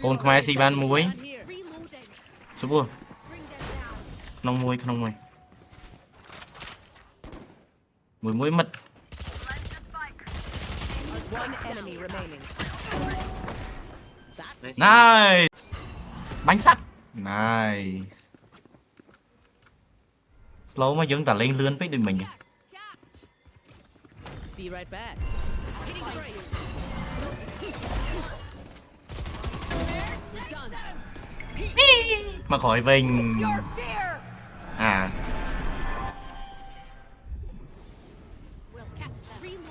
Ôn khai si ban muối. Số bùa. Nông muối, không muối. Muối muối mật. Nice. Bánh sắt. Nice. Slow mà giống ta lên lươn với đôi mình. Be right back. Mà khỏi vinh. À.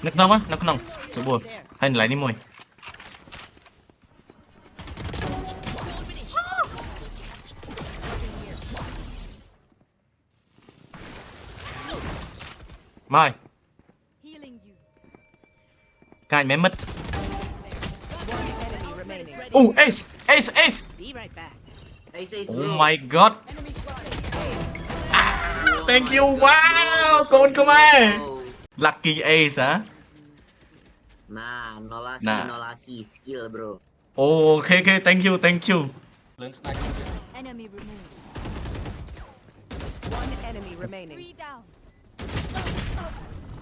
Nước nông á, nước nông. Số bùa. Hay lại đi mùi. Mời. Cài mé mất. Ace, ace, ace. Oh my god. Thank you, wow, con come. Lucky ace hả? Nah, no lucky skill, bro. Oh, okay, thank you, thank you. Enemy remaining. One enemy remaining. Three down.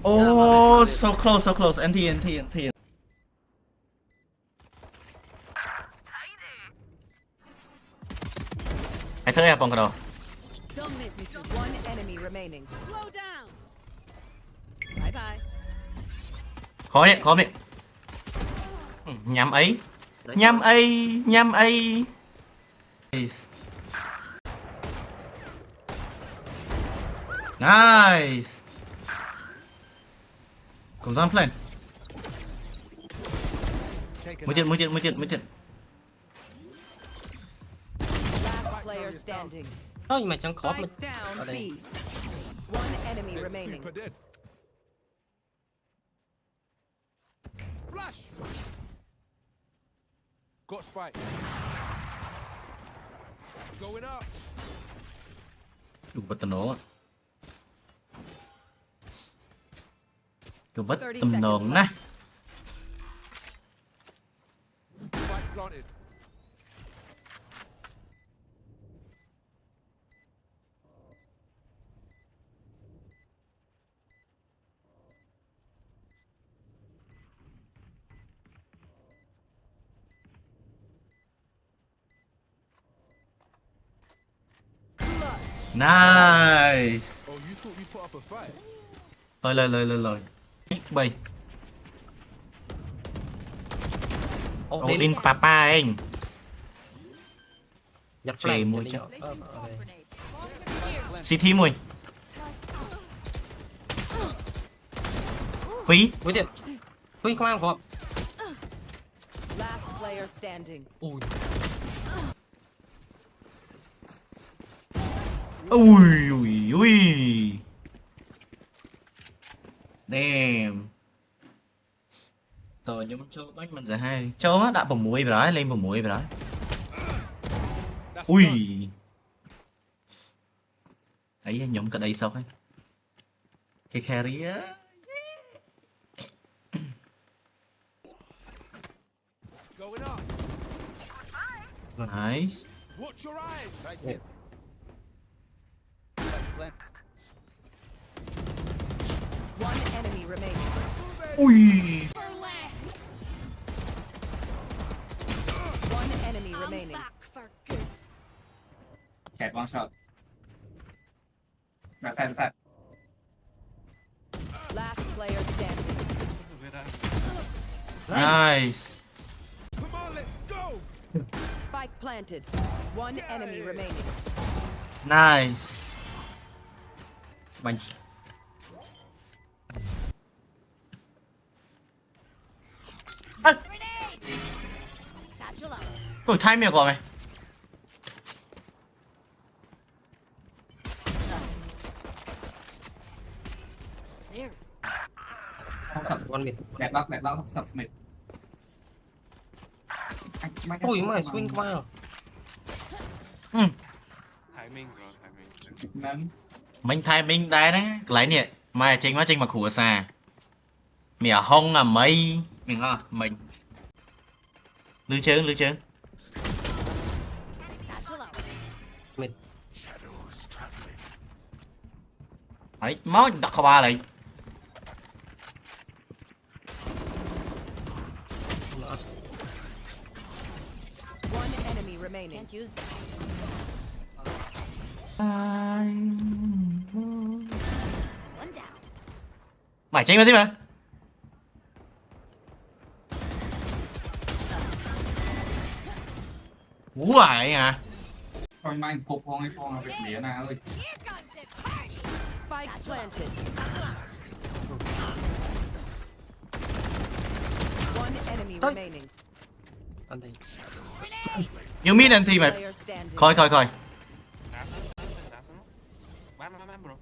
Oh, so close. NT. Hãy thử vòng đầu. Don't miss me. One enemy remaining. Slow down. Bye bye. Khó đấy. Nhắm ấy. Nice. Cùng dám plan. Mới chết. Last player standing. Thôi nhưng mà chẳng khó mình. Spike down Ở đây. B. One enemy remaining. Flash. Got spike. Going up. Đủ bật nổ. Đủ bật tầm nồng nè. Spike planted. Nice. Oh, you thought you put up a fight? Lời. Bay. Odin papa anh. Nhập Chề flank, mùi đi chứ. nhậu. Ở đây. CT mùi. Phí. Với điện. Huy không ăn của. Last player standing. Ui. Ui. Damn. Tờ nhưng châu bách mình giờ hai. Châu á đã bầm muối rồi, lên bầm muối rồi. Ui. Ấy nhóm cả đây sao ấy. Cái carry á. Going up. Nice. Watch your eyes. Yeah. One enemy remaining. Ui. One enemy remaining. Cat one shot. Backside. Last player standing. Nice. Come on, let's go. Spike planted. One enemy remaining. Nice. Bánh. À. Ôi thay miệng của mày. Không sập con mệt. Đẹp lắm không sập mệt. Ui mà swing qua rồi. Timing, bro. Nắm. Mình timing đấy đấy. Lấy nè. Mai chính mà khủ ở xa. Mẹ hông à mây. Mình ngon. Mình. Lưu trướng. ấy máu đặt qua ba này One enemy remaining. Can't use one down. mày chạy mà thế mà Ủa vậy à Thôi mà anh cục phong hay phong là việc đĩa nào ơi. Spike planted. One enemy remaining. Anh đây. You mean anh thì mày Player standing. coi coi coi Đá xuống. Bắn bro.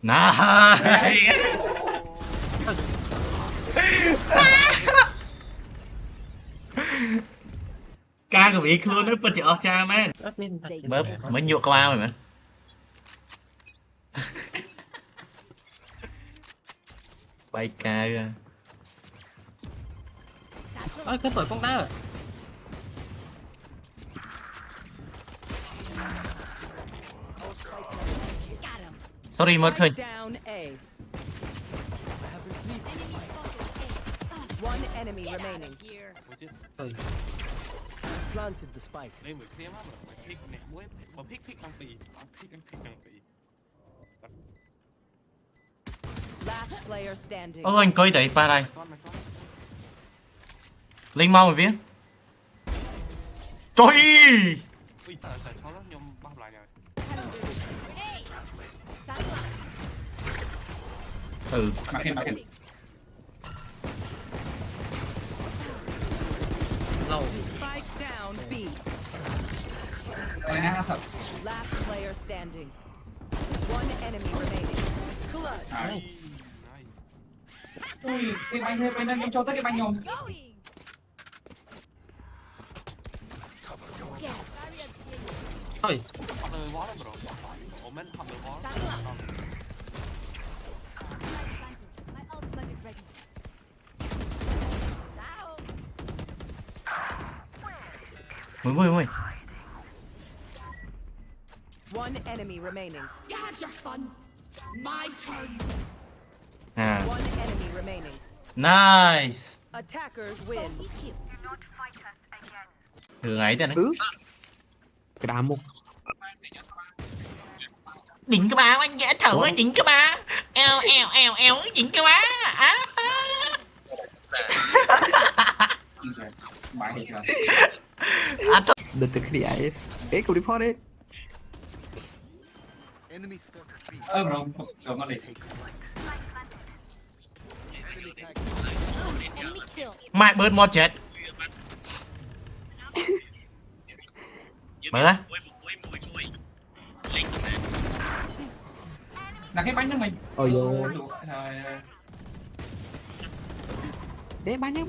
nice ca của bị luôn nó bật ở cha man Ớt nên mới nhựa qua mày mà bay ca ra ơi cái tuổi con đá rồi. sorry mất thôi Down A. One enemy remaining. Ôi chết. Ơi. Planted the spike. Đây mới kia mà mày pick nè muối. Mà pick bằng tỷ. Pick bằng tỷ. Last player standing. ô anh coi tại pha đây Mày con. linh mau mày viết trời Ui, giải cho nó nhom bao lại rồi. ừ Mà kìa. Lâu. Spike down B. Đây ha sập. Last player standing. One enemy remaining. Đấy. Này. Ui, cái bánh thêm bên đây em cho tới cái bánh nhom. Thôi. Học được bó đó bro. Ủa mình học được bó. mười One enemy remaining. You had your fun. My turn. à One enemy remaining. nice Attackers win. thường ấy tên này Cái đám một. đỉnh cái ba anh dễ thở đỉnh cái ba eo đỉnh cái ba Bãi hết chưa? Đợt từ cái ấy. Ê, cậu report đấy. Bro, cho nó đi. mày bớt một chết mở ra Là cái bánh cho mình. Ôi dồi. Rồi. Ê, bán nhá.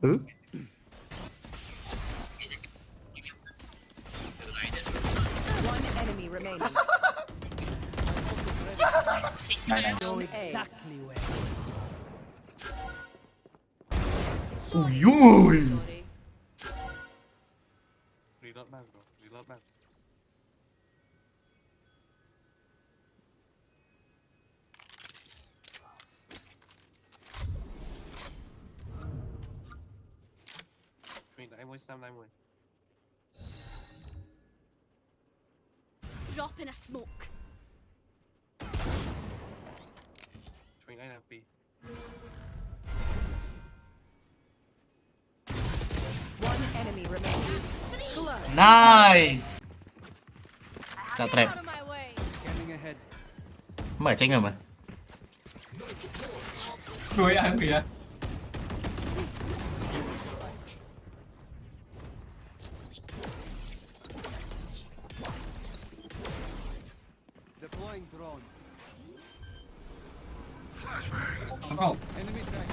Ừ. One enemy remaining. Này. Zone A. ui ui Sorry. Reload back bro. Reload back. Mình đã em Snap 90. Drop in a smoke. Mình đã B. One enemy remaining. Clutch. nice tạo trap Scanning ahead. mở tranh rồi mà Đuổi ăn kìa. Deploying drone. Không sao. Enemy track.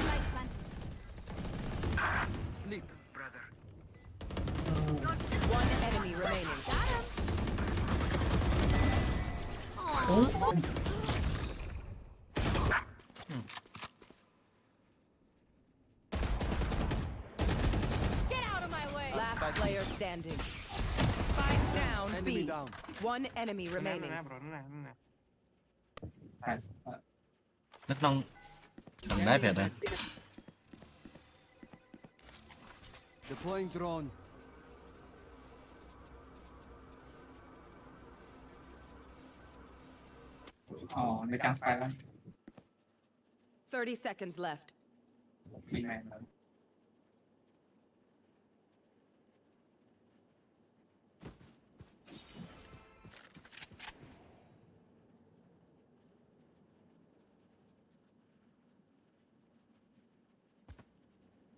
Sleep, brother. One enemy remaining. Get out of my way. Last player standing. Spike down B. One enemy นั่น remaining. นะ bro นั่นนะ ใช่ นักน้องสั่งได้เผ็ดเลย Deploying drone. อ๋อในการสไปแล้ว 30 seconds left. มีแมนแล้ว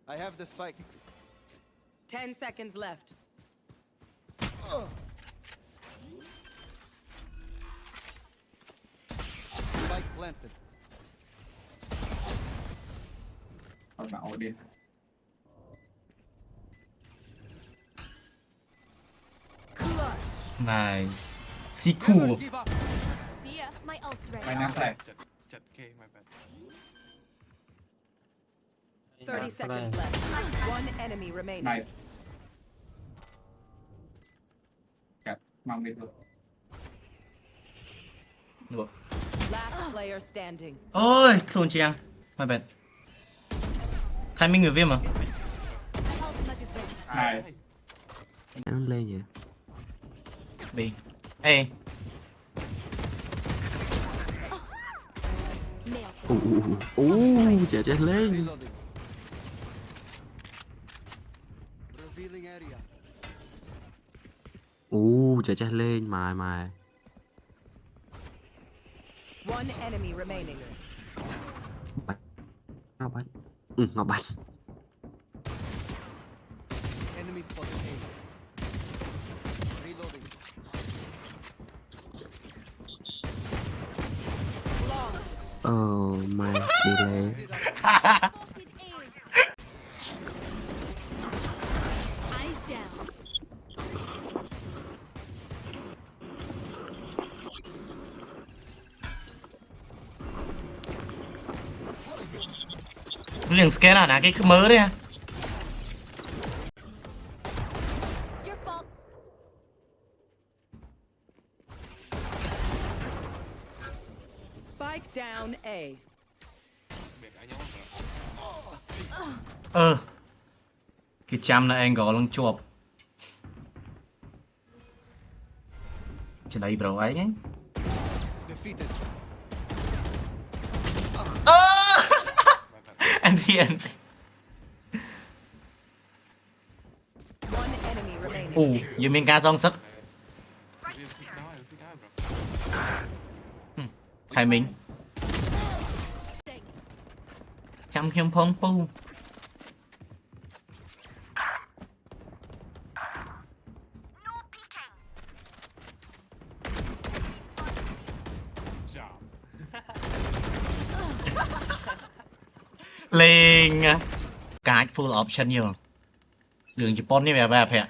I have the spike. 10 seconds left. Spike planted. เอามาเอาดิ นายซีคู Never give up. See ya. My ult's ไป ready. น้ำใส่ 7K my bad 30 seconds left. One enemy ใน remaining. แบบมังไม่ตัว Last player standing. โอ้ยคลูนเจียงไม่เป็นใครมีเงือเวียมอ่ะ My ultimate is ready. ใช่ Nó lên vậy. บีเอ Nailed. Chà chà lên. Reloading. Revealing area. Chà chà lên mài. One enemy remaining. Ngọc Bạch. Ngọc Bạch. Enemy spotted A. Reloading. Long. Mày delay. Spotted A. Eyes down. เรื่องสแกนอ่ะนะแกคือเมอร์เนี่ย Your fault. Spike down A. เบรกอายุเหรอ เออคือจำนะเองก็ลองจวบจะได้บราวไอ้ไง Defeated. เออ อันที่อัน One enemy remaining. อู้ยังมีการซองซัก We'll pick now I'll pick now bro ไทมิงจำเขียมพงปู job เลงอะการ์ด full option อยู่เรื่องญี่ปุ่นนี่แบบเหรอ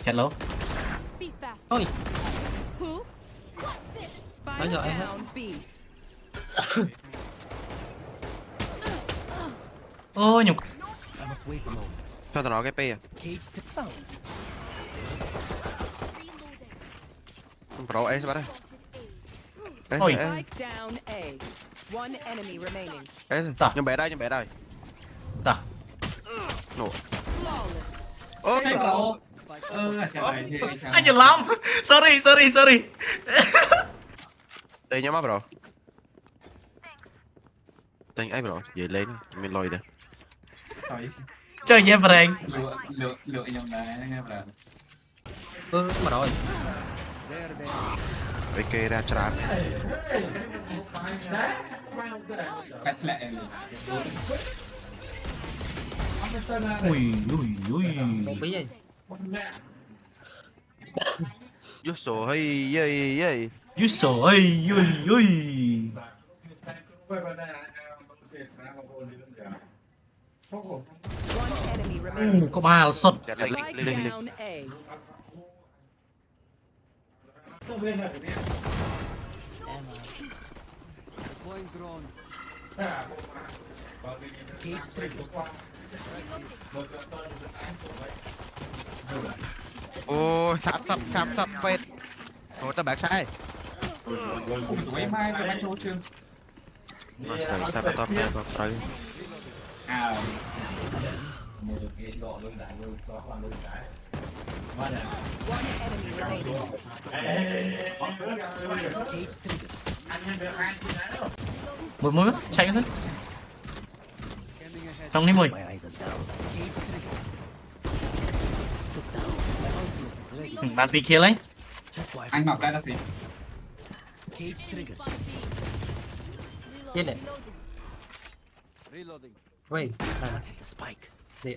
แชทแล้ว Be fast. โอ้ย Hoops. What's this? Spike Bây giờ ai hết? down B. โอ้ยหนุ่ม Sao tao nói cái pi à? Reloading. Pro ace vào đây. Spotted A. Ace, Ôi. ace, Spike down A. One enemy remaining. ace. Tao. Nhưng bé đây, nhưng bé đây. ต่อ Nổ. Flawless. เฮ้ย Ôi, เราจะไปที่ อันอย่าล้ำ sorry đây nhá má bro. Tên ấy bro, về lên, mình lôi đây. เจอเย็บแรง เหลือยังไงนะครับเรา mà rồi. There they are. Cái kê ra tràn. แปะแหละเลย อุ้ย Một bí gì? Vô sổ hay dây. ยุโสยุย One enemy อู้ remaining. ก็มาสด Chặt lên, Spike lên. down A. Deploying drone. Ôi, sắp phết. Thôi ta bạc sai. สวยมากแต่มันโชว์เชิง Mà sao ta tới. อ้าว One enemy remaining. Mùi mùi chạy cái thân Scanning ahead. trong đi mùi bạn bị kia lấy อันหมอกได้แล้วสิ chết đấy Reloading. vậy đi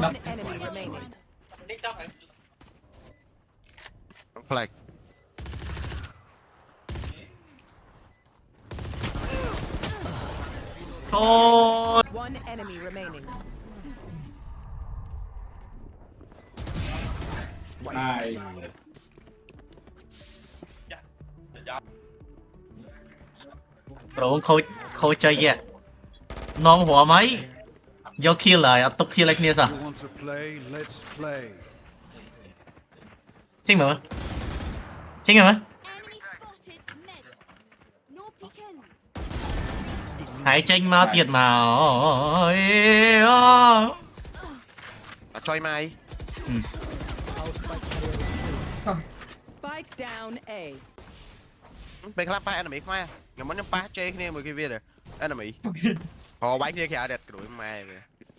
One enemy remaining. Flag. thôi One enemy remaining. ได้ rồi khôi chơi vậy non hỏa mấy do kia lại tục kia lại kia sao You want to play? Let's play. chính mà chính mà Enemy spotted. Mid. No peeking. hãy tranh ma tiệt mà Cho mày. Spike down A. Bên clap pa enemy khoa. Ngày muốn pa chơi kia mười kia việt rồi. Enemy. Họ bánh kia kìa đẹp đuổi mày.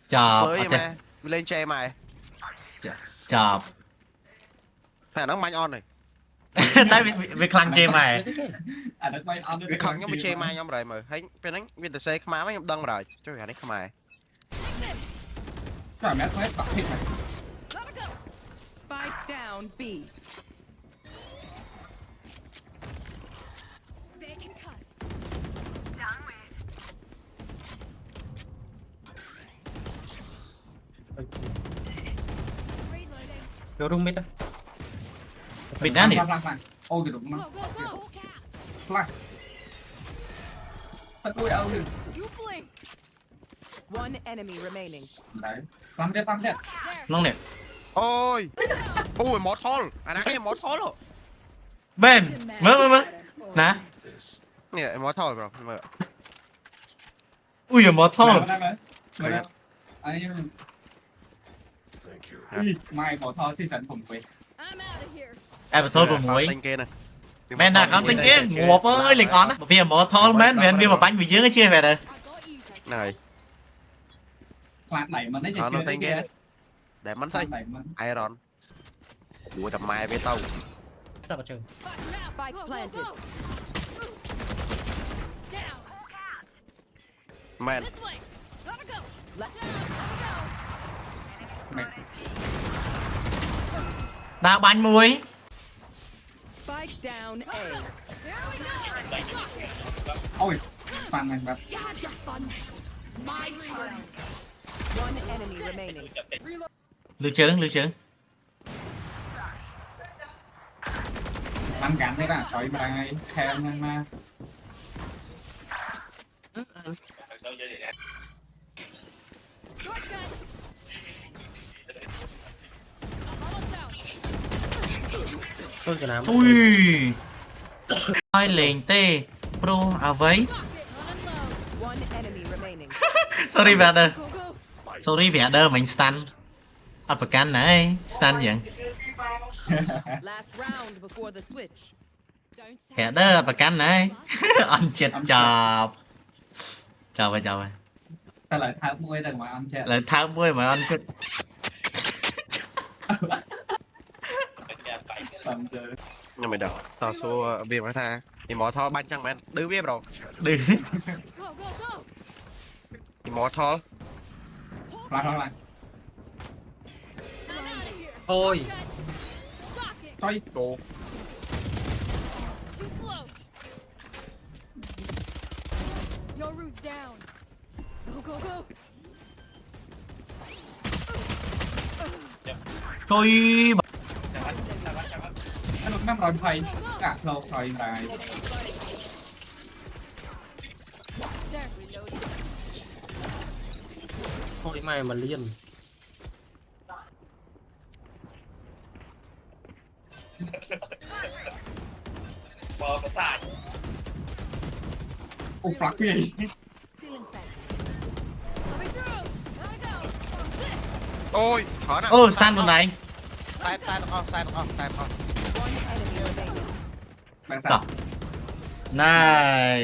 chào Chơi mà. Lên chơi mày. chào Phải nó manh on này. tại vì khăn chơi mày อันนั้นไม่เอา Vì không nhóm mà chơi mày nhóm rồi mà. Thấy bên đánh viên xe khám mấy nhóm đăng rồi. Chứ phải đánh khám mày. ก็แมทไว้ปักผิด Gotta go. Spike down B. They concussed. Reloading. vô rung mít á bị đá nè พลังพลังโอ้ยดุมัน Go, go, go. Hawk out. พลังตะกุยเอาหนึ่ง You blink. One enemy remaining. ไหนฟังได้ฟังได้ non nè Ôi. Ui một thol. À nãy một thol rồi. bên mới nè Nè một thol rồi. Mà ui mà มา thôi ได้ไหมมาได้อันนี้ไม่ขอทอซีสันผมไป I'm out of here. ai mà thôi của muối tên kia nè. men là con tên kia ngộp ơi liền on á vì mà thôi men vì mà bánh bị dướng cái chia về rồi I got you. Này, คลาดไหลมันได้จะ nó เชื่อ nó ได้ tên ไง kia. Để bắn คลา xây. ดไหลมัน Iron. Đuổi tầm mai với tao. sao vào trường Back now. Spike Go, go, planted. go. Down. Man. This way. Gotta go. Left. Down. Gotta ไม่ đá bánh muối Spike down A. go. Here we go. Lock it. โอ้ยฟังมันแบบ You had your fun. My turn. One enemy remaining. lưu trướng ฟังกันได้ป่ะถอยมาไงแทนมันมา Shotgun. I'm almost out. tôi cái nào ui ai liền tê pro à vậy Lock it. Run low. One enemy remaining. sorry bạn ơi Go, go. sorry bạn ơi mình stun upper can này stun vậy Last round before the switch. Don't say. hẹ đó upper can này anh chết chọc chào vậy แต่หลายท้ามวยแต่มาอันแช่ lại tháo muối mà anh chết ฟังเจอ Nhưng mà đâu. Tao số viêm nó tha. Thì mỏ thol bắn chăng man. Đưa viêm rồi. đi Go, go, go. Thì mỏ thol. พลังพลัง I'm out of here. ôi Shock it. ต่อย Đồ. Too slow. Yoru's down. Go, go, go. thôi ถ้าลูกน้ำร้อนไฟกะเราคอยตาย There, reloading. โอ้ยไม่มันเลี่ยน บอลประสาท โอ้ฟลักพี่ Stealing sight. Coming through. Gotta go. This. โอ้ยขอนะ โอ้สตันบนไหน ซ้ายซ้ายออกซ้ายออกซ้ายออก One enemy remaining. แบงค์สา ต่อ ม นาย